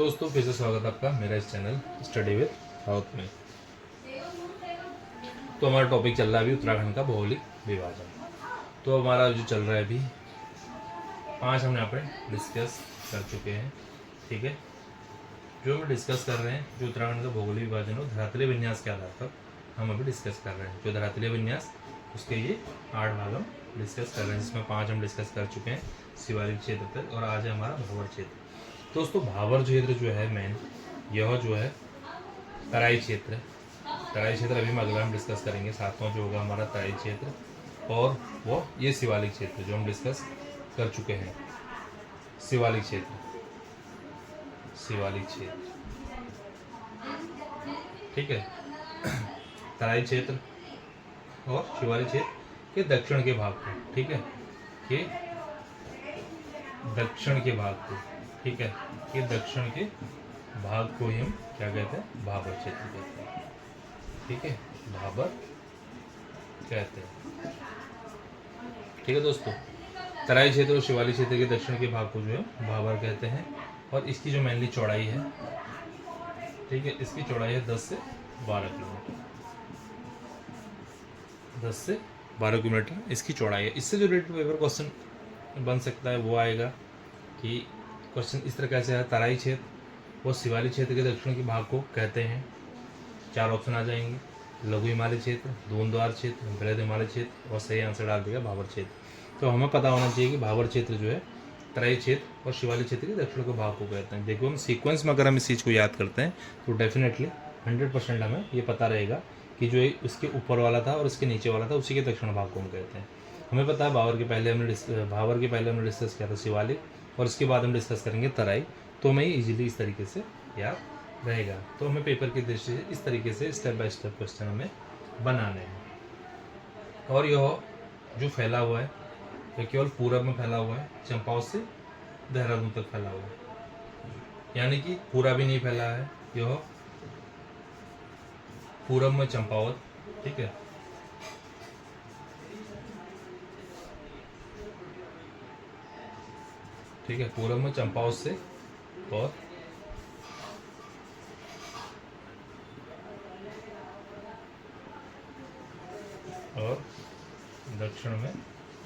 दोस्तों फिर से स्वागत है आपका मेरा इस चैनल स्टडी विद साउथ में। तो हमारा टॉपिक चल रहा है अभी उत्तराखंड का भौगोलिक विभाजन। तो हमारा जो चल रहा है अभी 5 हमने यहाँ पे डिस्कस कर चुके हैं। ठीक है, जो हम डिस्कस कर रहे हैं जो उत्तराखंड का भौगोलिक विभाजन हो धरातलीय विन्यास के आधार पर हम अभी डिस्कस कर रहे हैं। जो धरातलीय विन्यास उसके ये 8 भाग हम डिस्कस कर रहे हैं, जिसमें 5 हम डिस्कस कर चुके हैं शिवालिक क्षेत्र तक, और आज है हमारा भावर क्षेत्र। दोस्तों भावर क्षेत्र जो है मेन यह जो है तराई क्षेत्र है। तराई क्षेत्र अभी हम अगला हम डिस्कस करेंगे, सातवां जो होगा हमारा तराई क्षेत्र, और वो ये शिवालिक क्षेत्र जो हम डिस्कस कर चुके हैं। शिवालिक क्षेत्र ठीक है। तराई क्षेत्र और शिवालिक क्षेत्र के दक्षिण के भाग को, ठीक है, के दक्षिण के भाग को, ठीक है, ये दक्षिण के भाग को ही हम क्या कहते हैं, भावर क्षेत्र कहते हैं। ठीक है, भावर कहते हैं। ठीक है दोस्तों, तराई क्षेत्र और शिवालिक क्षेत्र के दक्षिण के भाग को जो है भावर कहते हैं, और इसकी जो मेनली चौड़ाई है, ठीक है, इसकी चौड़ाई है 10 से 12 किलोमीटर। 10 से 12 किलोमीटर इसकी चौड़ाई है। इससे जो रिलेटेड पेपर क्वेश्चन बन सकता है वो आएगा कि क्वेश्चन इस तरह कैसे है, तराई क्षेत्र वो शिवालिक क्षेत्र के दक्षिण के भाग को कहते हैं। 4 ऑप्शन आ जाएंगे, लघु हिमालय क्षेत्र, द्रोणद्वार क्षेत्र, बृहद हिमालय क्षेत्र, और सही आंसर डाल देगा भावर क्षेत्र। तो हमें पता होना चाहिए कि भावर क्षेत्र जो है तराई क्षेत्र और शिवालिक क्षेत्र के दक्षिण के भाग को कहते हैं। देखो हम सीक्वेंस में अगर हम इस चीज़ को याद करते हैं तो डेफिनेटली 100% हमें ये पता रहेगा कि जो उसके ऊपर वाला था और उसके नीचे वाला था उसी के दक्षिण भाग को हम कहते हैं। हमें पता है भावर के पहले हमने डिस्कस किया था शिवालिक, और इसके बाद हम डिस्कस करेंगे तराई। तो हमें इजीली इस तरीके से याद रहेगा। तो हमें पेपर की दृष्टि से इस तरीके से स्टेप बाय स्टेप क्वेश्चन हमें बनाने हैं। और यह जो फैला हुआ है यह केवल पूरब में फैला हुआ है, चंपावत से देहरादून तक फैला हुआ है, यानी कि पूरा भी नहीं फैला है। यह पूरब में चंपावत, ठीक है, ठीक है, पूरब में चंपावत से और दक्षिण में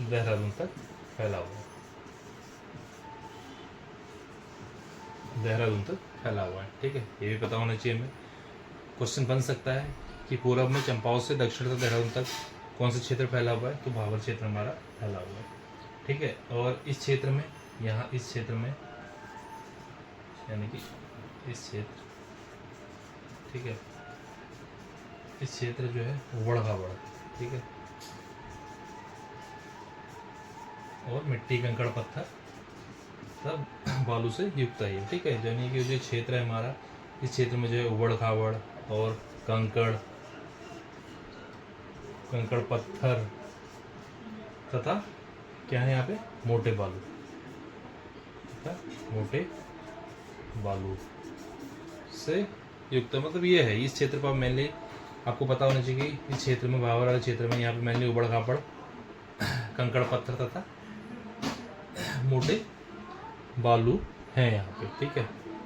देहरादून तक फैला हुआ है। देहरादून तक फैला हुआ है, ठीक है, ये भी पता होना चाहिए हमें। क्वेश्चन बन सकता है कि पूरब में चंपावत से दक्षिण तक देहरादून तक कौन सा क्षेत्र फैला हुआ है, तो भावर क्षेत्र हमारा फैला हुआ है। ठीक है, और इस क्षेत्र में, यहाँ इस क्षेत्र में, यानी कि इस क्षेत्र, ठीक है, इस क्षेत्र जो है उबड़ खाबड़, ठीक है, और मिट्टी कंकड़ पत्थर सब बालू से युक्त है। ठीक है, यानी कि जो क्षेत्र है हमारा, इस क्षेत्र में जो है उबड़ खाबड़ और कंकड़ पत्थर तथा क्या है यहाँ पे, मोटे बालू तथा मोटे बालू से युक्त। मतलब ये है, इस क्षेत्र पर मेनली आपको पता होना चाहिए कि इस क्षेत्र में, भावर वाले क्षेत्र में, यहाँ पे मेनली उबड़ खाबड़ कंकड़ पत्थर तथा मोटे बालू हैं यहाँ पे। ठीक है,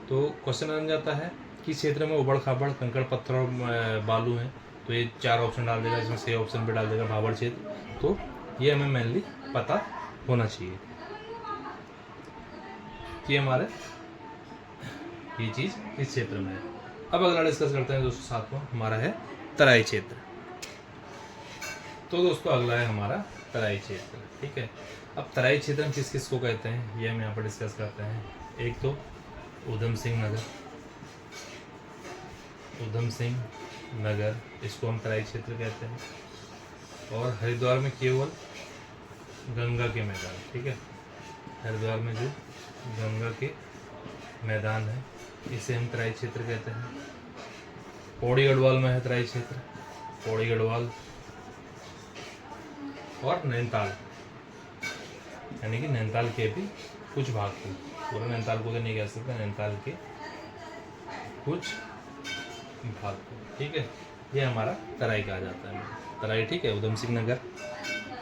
तो क्वेश्चन बन जाता है कि क्षेत्र में उबड़ खाबड़ कंकड़ पत्थर और बालू हैं, तो ये 4 ऑप्शन डाल देगा, इसमें सही ऑप्शन भी डाल देगा भावर क्षेत्र। तो ये हमें मेनली पता होना चाहिए कि हमारे ये चीज़ इस क्षेत्र में है। अब अगला डिस्कस करते हैं दोस्तों, सातवां हमारा है तराई क्षेत्र। तो दोस्तों अगला है हमारा तराई क्षेत्र। ठीक है, अब तराई क्षेत्र हम किस किस को कहते हैं ये हम यहाँ पर डिस्कस करते हैं। एक तो ऊधम सिंह नगर, इसको हम तराई क्षेत्र कहते हैं। और हरिद्वार में केवल गंगा के मैदान, ठीक है, हरिद्वार में जो गंगा के मैदान है इसे हम तराई क्षेत्र कहते हैं। पौड़ी गढ़वाल में है तराई क्षेत्र, पौड़ी गढ़वाल, और नैनीताल, यानी कि नैनीताल के भी कुछ भाग को, पूरा नैनीताल को तो नहीं कह सकते, नैनीताल के कुछ भाग को, ठीक है, ये हमारा तराई कहा जाता है। तराई, ठीक है, ऊधम सिंह नगर,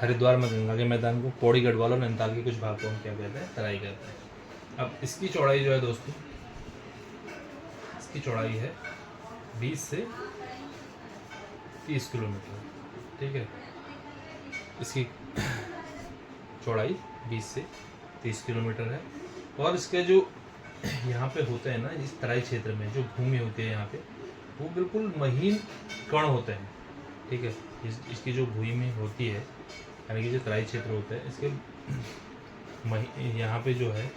हरिद्वार में गंगा के मैदान को, पौड़ी गढ़वाल और नैनीताल के कुछ भाग को हम क्या कहते हैं, तराई कहते हैं। अब इसकी चौड़ाई जो है दोस्तों इसकी चौड़ाई है 20 से 30 किलोमीटर, ठीक है। इसकी चौड़ाई 20 से 30 किलोमीटर है। और इसके जो यहाँ पे होते हैं ना, इस तराई क्षेत्र में जो भूमि होती है यहाँ पे, वो बिल्कुल महीन कण होते हैं, ठीक है। इसकी जो भूमि होती है, यानी कि जो तराई क्षेत्र होता है, इसके यहाँ पे जो है,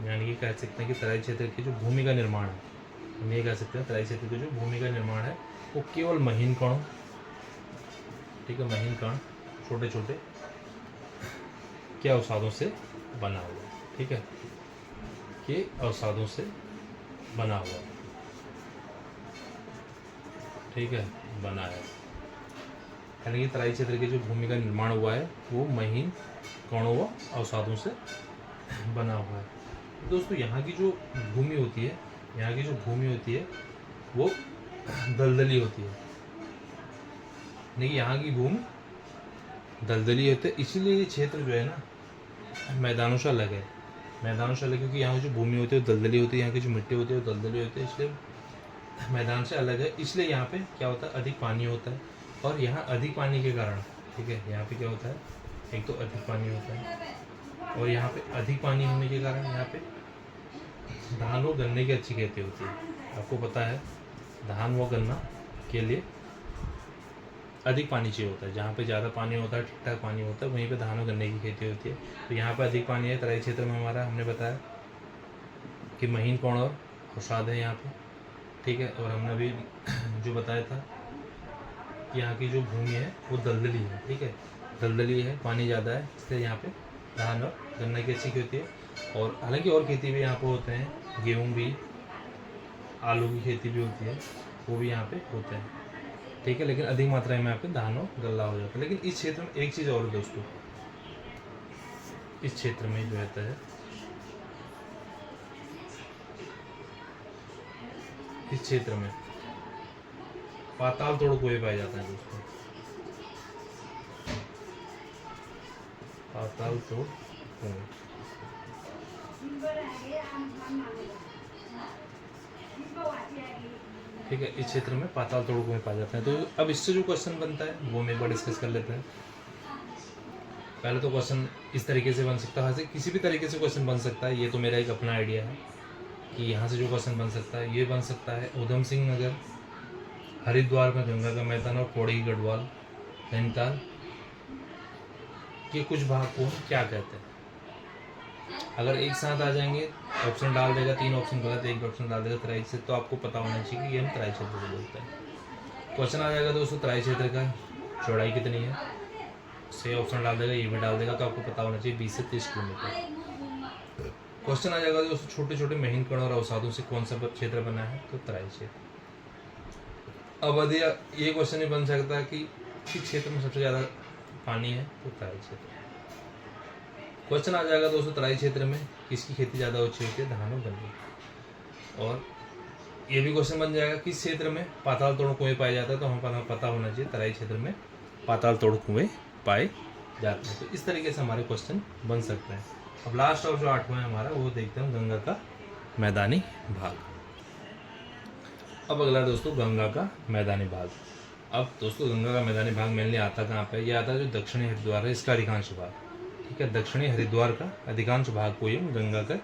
यानी कि कह सकते हैं कि तराई क्षेत्र की जो भूमि का निर्माण है, हम ये कह सकते हैं तराई क्षेत्र की जो भूमि का निर्माण है वो केवल महीन कणों, ठीक है, महीन कण छोटे छोटे के अवसादों से बना हुआ, ठीक है, के अवसादों से बना हुआ, ठीक है, बना है। यानी कि तराई क्षेत्र के जो भूमि का निर्माण हुआ है वो महीन कणों व अवसादों से बना हुआ है। दोस्तों यहाँ की जो भूमि होती है, यहाँ की जो भूमि होती है वो दलदली होती है, नहीं, यहाँ की भूमि दलदली होती है, इसीलिए ये क्षेत्र जो है ना मैदानों से अलग है। मैदानों से अलग क्योंकि यहाँ की जो भूमि होती है वो दलदली होती है, यहाँ की जो मिट्टी होती है वो दलदली होती है, इसलिए मैदान से अलग है। इसलिए यहाँ पे क्या होता है, अधिक पानी होता है। और यहाँ अधिक पानी के कारण, ठीक है, यहाँ पे क्या होता है, एक तो अधिक पानी होता है, और यहाँ पे अधिक पानी होने के कारण यहाँ पे धान व गन्ने की अच्छी खेती होती है। आपको पता है धान व गन्ना के लिए अधिक पानी चाहिए होता है, जहाँ पे ज़्यादा पानी होता है, ठीक ठाक पानी होता है, वहीं पे धान और गन्ने की खेती होती है। तो यहाँ पे अधिक पानी है तराई क्षेत्र में हमारा, हमने बताया कि महीन कोण और अवसाद है यहाँ पे, ठीक है। और हमने अभी जो बताया था कि यहाँ की जो भूमि है वो दलदली है, ठीक है, दलदली है, पानी ज़्यादा है, इसलिए यहाँ पे धान और गन्ने की अच्छी खेती है। और हालांकि और खेती भी यहाँ पे होते हैं, गेहूँ भी, आलू की खेती भी होती है, वो भी यहाँ पे होते हैं, ठीक है, लेकिन अधिक मात्रा में यहाँ पे धान और गल्ला हो जाता है। लेकिन इस क्षेत्र में एक चीज़ और है दोस्तों, इस क्षेत्र में जो रहता है, इस क्षेत्र में पाताल तोड़ कुएं पाए जाते हैं दोस्तों, पाताल तोड़ कुएं, ठीक है, इस क्षेत्र में पाताल तोड़ कुएं पाए जाते हैं। तो अब इससे जो क्वेश्चन बनता है वो हम एक बार डिस्कस कर लेते हैं। पहले तो क्वेश्चन इस तरीके से बन सकता है, किसी भी तरीके से क्वेश्चन बन सकता है, ये तो मेरा एक अपना आइडिया है कि यहाँ से जो क्वेश्चन बन सकता है, ये बन सकता है उधम सिंह नगर, हरिद्वार में गंगा का मैदान और पौड़ी गढ़वाल, नैनीताल के कुछ भाग को क्या कहते हैं। अगर एक साथ आ जाएंगे, ऑप्शन डाल देगा, 3 ऑप्शन गलत, 1 ऑप्शन डाल देगा तराई क्षेत्र, तो आपको पता होना चाहिए कि ये हम तराई क्षेत्र को बोलते हैं। क्वेश्चन आ जाएगा दोस्तों तराई क्षेत्र का चौड़ाई कितनी है, सही ऑप्शन डाल देगा, ये भी डाल देगा, तो आपको पता होना चाहिए 20 से 30 किलोमीटर। क्वेश्चन आ जाएगा दोस्तों छोटे छोटे महीन कण और अवसादों से कौन सा क्षेत्र बना है, तो तराई क्षेत्र। अब यदि ये क्वेश्चन ही बन सकता है कि किस क्षेत्र में सबसे ज़्यादा पानी है, तो तराई क्षेत्र। क्वेश्चन आ जाएगा दोस्तों तराई क्षेत्र में किसकी खेती ज़्यादा अच्छी होती है, धान और गन्ने। और ये भी क्वेश्चन बन जाएगा किस क्षेत्र में पाताल तोड़ कुएं पाए जाते हैं, तो हमें पता होना चाहिए तराई क्षेत्र में पाताल तोड़ कुएं पाए जाते हैं। तो इस तरीके से हमारे क्वेश्चन बन सकते हैं। अब लास्ट और जो 8वां है हमारा, वो देखते हैं गंगा का मैदानी भाग। अब अगला दोस्तों गंगा का मैदानी भाग। अब दोस्तों गंगा का मैदानी भाग मेनली आता कहाँ पे, ये आता है जो दक्षिणी हरिद्वार है, इसका अधिकांश भाग, ठीक है, दक्षिणी हरिद्वार का अधिकांश भाग को ये गंगा का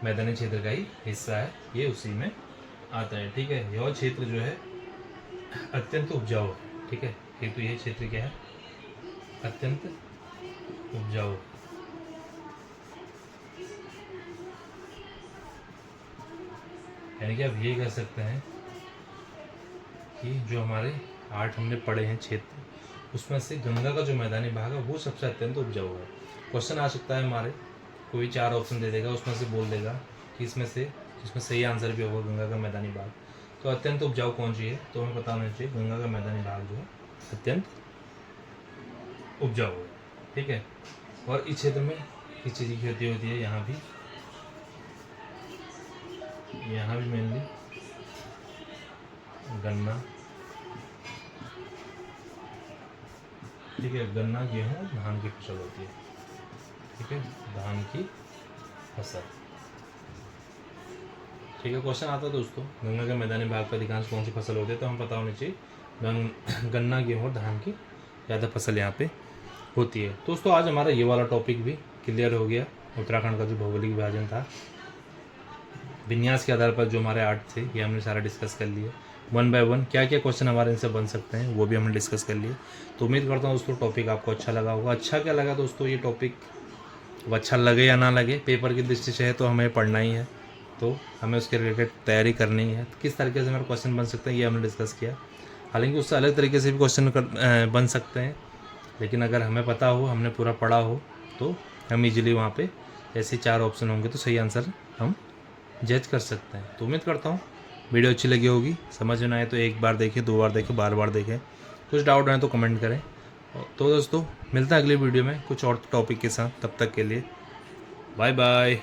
मैदानी क्षेत्र का ही हिस्सा है, ये उसी में आता है, ठीक है। यह क्षेत्र जो है अत्यंत उपजाऊ है, ठीक है, तो यह क्षेत्र क्या है, अत्यंत उपजाऊ। यानी कि आप ये कह सकते हैं कि जो हमारे 8 हमने पढ़े हैं क्षेत्र, उसमें से गंगा का जो मैदानी भाग है वो सबसे अत्यंत उपजाऊ है। क्वेश्चन आ सकता है हमारे, कोई 4 ऑप्शन दे देगा, उसमें से बोल देगा कि इसमें सही आंसर भी होगा गंगा का मैदानी भाग। तो अत्यंत उपजाऊ कौन सी है, तो हमें पता होना चाहिए गंगा का मैदानी भाग जो है अत्यंत उपजाऊ है, ठीक है। और इस क्षेत्र में किस चीज़ की खेती होती है, यहाँ भी मेनली गन्ना, ठीक है, गन्ना, गेहूँ, धान की फसल होती है, ठीक है, धान की फसल, ठीक है, क्वेश्चन आता है दोस्तों, गंगा के मैदानी भाग पर अधिकांश कौन सी फसल होती है, तो हम पता होनी चाहिए गन्ना, गेहूँ और धान की ज़्यादा फसल यहाँ पे होती है। दोस्तों आज हमारा ये वाला टॉपिक भी क्लियर हो गया। उत्तराखंड का जो भौगोलिक विभाजन था, विन्यास के आधार पर जो हमारे आर्ट थे, ये हमने सारा डिस्कस कर लिया। 1 बाय 1 क्या क्या क्वेश्चन हमारे इनसे बन सकते हैं वो भी हमने डिस्कस कर लिए। तो उम्मीद करता हूँ दोस्तों टॉपिक आपको अच्छा लगा होगा। अच्छा क्या लगा दोस्तों ये टॉपिक, अब अच्छा लगे या ना लगे, पेपर की दृष्टि से है तो हमें पढ़ना ही है, तो हमें उसके रिलेटेड तैयारी करनी है। तो किस तरीके से हमारे क्वेश्चन बन सकते हैं ये हमने डिस्कस किया। हालांकि उससे अलग तरीके से भी क्वेश्चन बन सकते हैं, लेकिन अगर हमें पता हो, हमने पूरा पढ़ा हो, तो हम इजीली वहाँ पे ऐसे 4 ऑप्शन होंगे तो सही आंसर हम जज कर सकते हैं। तो उम्मीद करता हूँ वीडियो अच्छी लगी होगी। समझ में आए तो एक बार देखें, 2 बार देखें, बार बार देखें। कुछ डाउट आए तो कमेंट करें। तो दोस्तों मिलता है अगली वीडियो में कुछ और टॉपिक के साथ। तब तक के लिए बाय बाय।